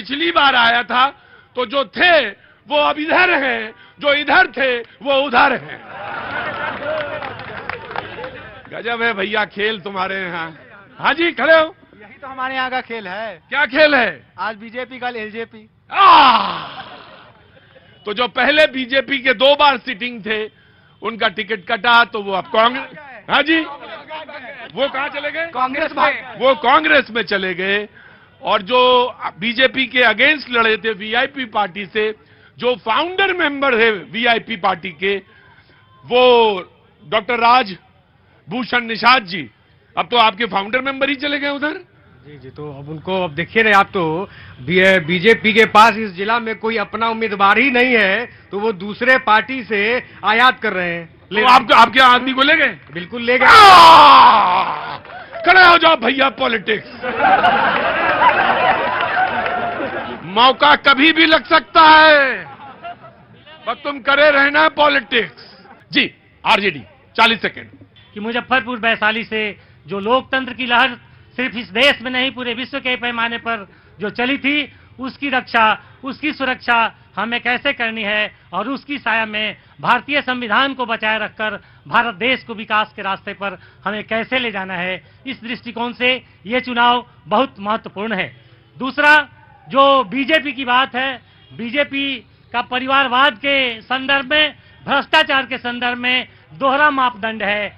पिछली बार आया था तो जो थे वो अब इधर हैं, जो इधर थे वो उधर हैं। गजब है भैया खेल तुम्हारे यहाँ। हाँ जी, खड़े हो। यही तो हमारे यहाँ का खेल है। क्या खेल है? आज बीजेपी कल एलजेपी। तो जो पहले बीजेपी के 2 बार सिटिंग थे उनका टिकट कटा तो वो अब कांग्रेस। हाँ जी, वो कहाँ चले गए? कांग्रेस में। वो कांग्रेस में चले गए। और जो बीजेपी के अगेंस्ट लड़े थे वीआईपी पार्टी से, जो फाउंडर मेंबर है वीआईपी पार्टी के, वो डॉक्टर राजभूषण निषाद जी, अब तो आपके फाउंडर मेंबर ही चले गए उधर। जी जी, तो अब उनको अब देखिए रहे आप, तो बीजेपी के पास इस जिला में कोई अपना उम्मीदवार ही नहीं है, तो वो दूसरे पार्टी से आयात कर रहे हैं। तो आपके आदमी को ले गए? बिल्कुल ले गए। खड़े हो जाओ भैया, पॉलिटिक्स मौका कभी भी लग सकता है, बस तुम करे रहना पॉलिटिक्स। जी, आरजेडी 40 सेकेंड। कि मुजफ्फरपुर वैशाली से जो लोकतंत्र की लहर सिर्फ इस देश में नहीं पूरे विश्व के पैमाने पर जो चली थी, उसकी रक्षा, उसकी सुरक्षा हमें कैसे करनी है और उसकी साया में भारतीय संविधान को बचाए रखकर भारत देश को विकास के रास्ते पर हमें कैसे ले जाना है, इस दृष्टिकोण से ये चुनाव बहुत महत्वपूर्ण है। दूसरा, जो बीजेपी की बात है, बीजेपी का परिवारवाद के संदर्भ में, भ्रष्टाचार के संदर्भ में दोहरा मापदंड है।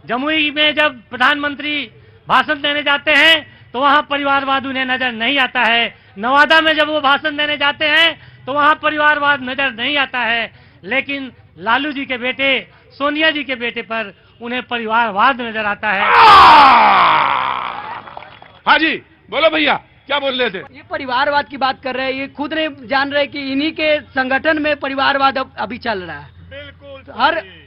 जमुई में जब प्रधानमंत्री भाषण देने जाते हैं तो वहां परिवारवाद उन्हें नजर नहीं आता है। नवादा में जब वो भाषण देने जाते हैं तो वहां परिवारवाद नजर नहीं आता है, लेकिन लालू जी के बेटे, सोनिया जी के बेटे पर उन्हें परिवारवाद नजर आता है। हाँ जी, बोलो भैया, क्या बोल रहे थे? ये परिवारवाद की बात कर रहे हैं, ये खुद नहीं जान रहे कि इन्हीं के संगठन में परिवारवाद अभी चल रहा है।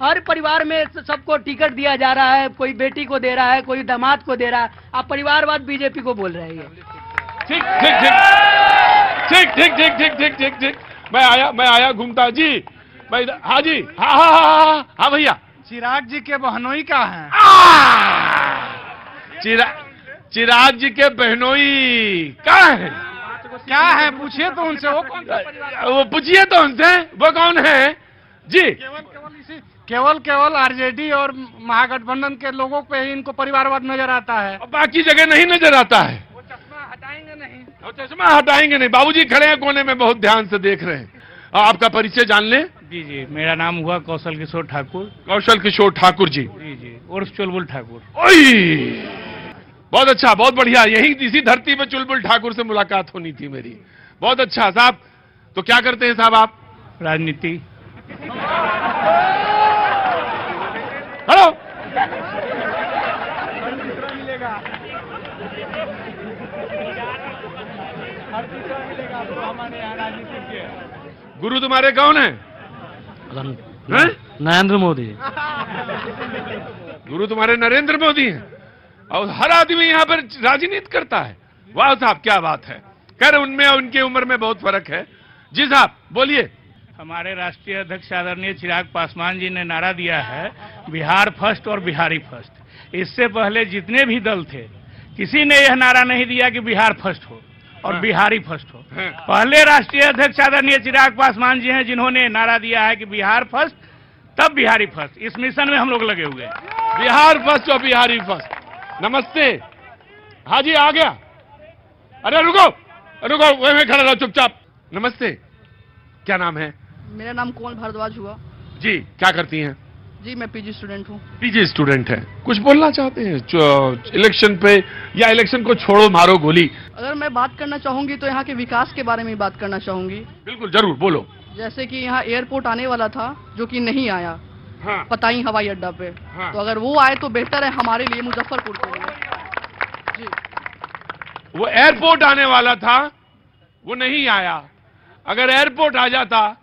हर परिवार में सबको टिकट दिया जा रहा है, कोई बेटी को दे रहा है, कोई दामाद को दे रहा है। आप परिवारवाद बीजेपी को बोल रहे हैं। ठीक ठीक ठीक ठीक ठीक ठीक ठीक ठीक ठीक। मैं आया घूमता जी भाई। हाँ जी, हाँ भैया। चिराग जी के बहनोई का है। चिराग जी के बहनोई का है? क्या है पूछिए तो उनसे। वो पूछिए तो उनसे, वो कौन है जी? केवल आरजेडी और महागठबंधन के लोगों पे ही इनको परिवारवाद नजर आता है, बाकी जगह नहीं नजर आता है। वो चश्मा हटाएंगे नहीं। चश्मा हटाएंगे नहीं। बाबूजी खड़े हैं कोने में, बहुत ध्यान से देख रहे हैं। आपका परिचय जान ले। जी जी, मेरा नाम हुआ कौशल किशोर ठाकुर। कौशल किशोर ठाकुर जी। जी जी, उर्फ चुलबुल ठाकुर। बहुत अच्छा, बहुत बढ़िया। यही इसी धरती पे चुलबुल ठाकुर से मुलाकात होनी थी मेरी। बहुत अच्छा साहब। तो क्या करते हैं साहब आप? राजनीति। हेलो, गुरु तुम्हारे कौन है? नरेंद्र मोदी। गुरु तुम्हारे नरेंद्र मोदी हैं और हर आदमी यहाँ पर राजनीति करता है। वाह साहब, क्या बात है। खैर, उनमें और उनकी उम्र में बहुत फर्क है। जी साहब बोलिए। हमारे राष्ट्रीय अध्यक्ष आदरणीय चिराग पासवान जी ने नारा दिया है बिहार फर्स्ट और बिहारी फर्स्ट। इससे पहले जितने भी दल थे, किसी ने यह नारा नहीं दिया कि बिहार फर्स्ट हो और बिहारी फर्स्ट हो। पहले राष्ट्रीय अध्यक्ष आदरणीय चिराग पासवान जी हैं जिन्होंने नारा दिया है कि बिहार फर्स्ट तब बिहारी फर्स्ट। इस मिशन में हम लोग लगे हुए हैं। बिहार फर्स्ट और बिहारी फर्स्ट। नमस्ते। हाँ जी, आ गया। अरे रुको रुको, वहीं खड़ा रहो चुपचाप। नमस्ते, क्या नाम है? मेरा नाम कोमल भारद्वाज हुआ जी। क्या करती हैं? जी, मैं पीजी स्टूडेंट हूँ। पीजी स्टूडेंट है। कुछ बोलना चाहते हैं इलेक्शन पे, या इलेक्शन को छोड़ो मारो गोली? अगर मैं बात करना चाहूंगी तो यहाँ के विकास के बारे में बात करना चाहूंगी। बिल्कुल, जरूर बोलो। जैसे कि यहाँ एयरपोर्ट आने वाला था जो कि नहीं आया। हाँ। पताई हवाई अड्डा पे। हाँ। तो अगर वो आए तो बेहतर है हमारे लिए, मुजफ्फरपुर के लिए। जी, वो एयरपोर्ट आने वाला था, वो नहीं आया। अगर एयरपोर्ट आ जाता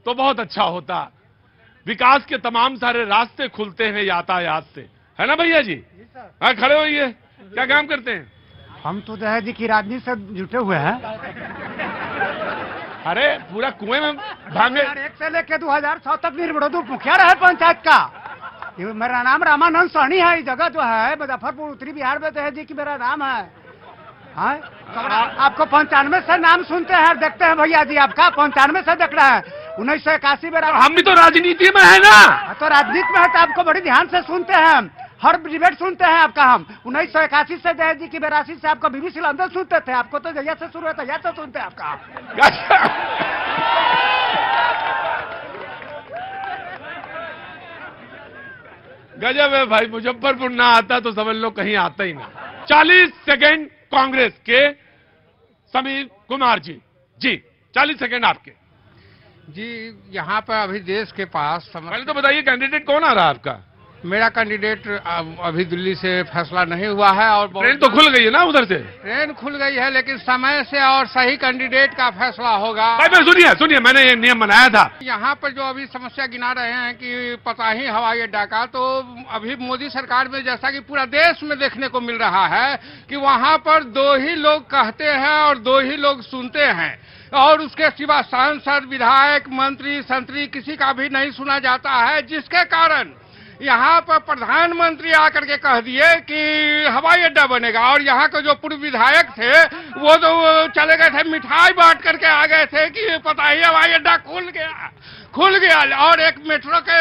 तो बहुत अच्छा होता। विकास के तमाम सारे रास्ते खुलते हैं यातायात से, है ना भैया जी? हाँ, खड़े होइए। क्या काम करते हैं? हम तो दहेज जी की राजनीति से जुटे हुए हैं। अरे पूरा कुएं में भागे। 2001 से लेके 2006 तक निर्विरोध मुखिया रहे पंचायत का। मेरा नाम रामानंद सहनी है। ये जगह जो है मुजफ्फरपुर उत्तरी बिहार में दहेज जी की मेरा नाम है। हाँ, आपको 95 से नाम सुनते हैं, देखते हैं भैया जी, आपका 95 से देख रहे हैं, 1981 में। हम भी तो राजनीति में है ना। तो राजनीति में है तो आपको बड़ी ध्यान से सुनते हैं, हर डिबेट सुनते हैं आपका। हम 1981 से जय जी की 82 से आपका बीबी सिलंदर सुनते थे, आपको तो जया से शुरू है तैया से सुनते हैं आपका। गजब है भाई, मुजफ्फरपुर ना आता तो समझ लो कहीं आता ही ना। 40 सेकंड कांग्रेस के समीर कुमार जी। जी 40 सेकंड आपके। जी यहाँ पर अभी देश के पास पहले तो बताइए कैंडिडेट कौन आ रहा है आपका? मेरा कैंडिडेट अभी दिल्ली से फैसला नहीं हुआ है, और ट्रेन तो खुल गई है ना उधर से? ट्रेन खुल गई है, लेकिन समय से और सही कैंडिडेट का फैसला होगा। भाई सुनिए, मैंने ये नियम बनाया था। यहाँ पर जो अभी समस्या गिना रहे हैं कि पताही हवाई अड्डा का, तो अभी मोदी सरकार में जैसा कि पूरा देश में देखने को मिल रहा है कि वहाँ पर 2 ही लोग कहते हैं और 2 ही लोग सुनते हैं, और उसके सिवा सांसद, विधायक, मंत्री, संतरी किसी का भी नहीं सुना जाता है, जिसके कारण यहाँ पर प्रधानमंत्री आकर के कह दिए कि हवाई अड्डा बनेगा, और यहाँ के जो पूर्व विधायक थे वो तो चले गए थे, मिठाई बांट करके आ गए थे कि पता ही हवाई अड्डा खुल गया। और एक मेट्रो के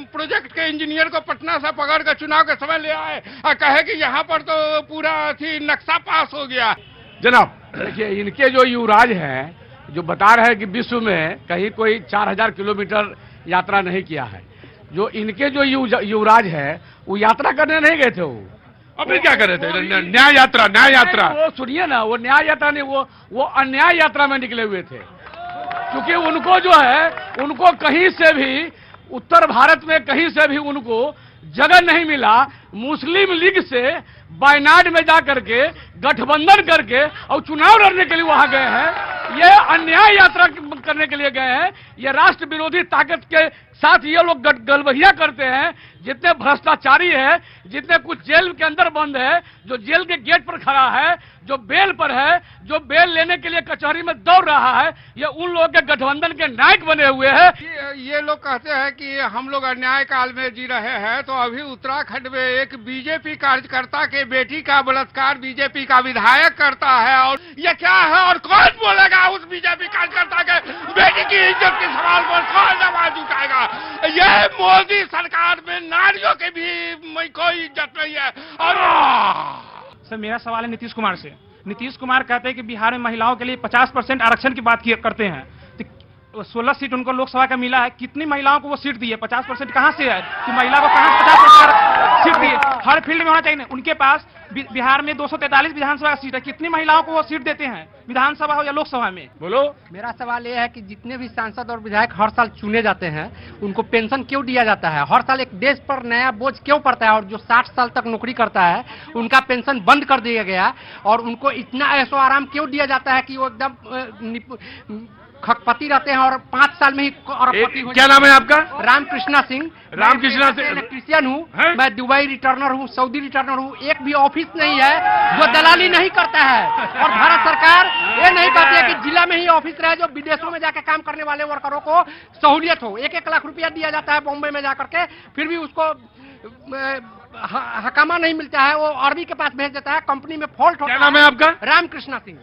प्रोजेक्ट के इंजीनियर को पटना से पकड़ कर चुनाव के समय ले आए और कहे कि यहाँ पर तो पूरा नक्शा पास हो गया। जनाब देखिए, इनके जो युवराज हैं, जो बता रहे हैं कि विश्व में कहीं कोई 4000 किलोमीटर यात्रा नहीं किया है, जो इनके जो युवराज है वो यात्रा करने नहीं गए थे। वो अब फिर क्या कर रहे थे? न्याय यात्रा। वो सुनिए ना, वो न्याय यात्रा नहीं, वो अन्याय यात्रा में निकले हुए थे, क्योंकि उनको जो है, उनको कहीं से भी उत्तर भारत में कहीं से भी उनको जगह नहीं मिला। मुस्लिम लीग से वायनाड में जा करके गठबंधन करके और चुनाव लड़ने के लिए वहां गए हैं। ये अन्याय यात्रा करने के लिए गए हैं। ये राष्ट्र विरोधी ताकत के साथ ये लोग गलबहिया करते हैं। जितने भ्रष्टाचारी है, जितने कुछ जेल के अंदर बंद है, जो जेल के गेट पर खड़ा है, जो बेल पर है, जो बेल लेने के लिए कचहरी में दौड़ रहा है, ये उन लोगों के गठबंधन के नायक बने हुए हैं। ये लोग कहते हैं कि हम लोग अन्याय काल में जी रहे हैं, तो अभी उत्तराखंड में एक बीजेपी कार्यकर्ता के बेटी का बलात्कार बीजेपी का विधायक करता है, और ये क्या है? और कौन बोलेगा उस बीजेपी कार्यकर्ता के बेटी की इज्जत के सवाल पर? कौन आवाज उठाएगा? ये मोदी सरकार में नारियों की भी कोई इज्जत नहीं है। और सर मेरा सवाल है नीतीश कुमार से। नीतीश कुमार कहते हैं कि बिहार में महिलाओं के लिए 50% आरक्षण की बात करते हैं, तो 16 सीट उनको लोकसभा का मिला है। कितनी महिलाओं को वो सीट दी है? 50% कहां से है कि महिला को कहां 50% सीट दी है? हर फील्ड में होना चाहिए। उनके पास बिहार में 243 विधानसभा सीट है, कितनी महिलाओं को वो सीट देते हैं, विधानसभा हो या लोकसभा में? बोलो। मेरा सवाल यह है कि जितने भी सांसद और विधायक हर साल चुने जाते हैं, उनको पेंशन क्यों दिया जाता है? हर साल एक देश पर नया बोझ क्यों पड़ता है? और जो 60 साल तक नौकरी करता है उनका पेंशन बंद कर दिया गया, और उनको इतना ऐशो आराम क्यों दिया जाता है कि वो एकदम खकपति रहते हैं और 5 साल में ही अरबपति हो। क्या नाम है आपका? रामकृष्णा सिंह। रामकृष्णा सिंह इलेक्ट्रीशियन हूँ, मैं दुबई रिटर्नर हूँ, सऊदी रिटर्नर हूँ। एक भी ऑफिस नहीं है जो दलाली नहीं करता है, और भारत सरकार ये नहीं कहती है कि जिला में ही ऑफिस रहे जो विदेशों में जाकर काम करने वाले वर्करों को सहूलियत हो। 1-1 लाख रुपया दिया जाता है बॉम्बे में जाकर के, फिर भी उसको हकामा नहीं मिलता है, वो अरबी के पास भेज देता है। कंपनी में फॉल्ट होता है। क्या नाम है आपका? रामकृष्णा सिंह।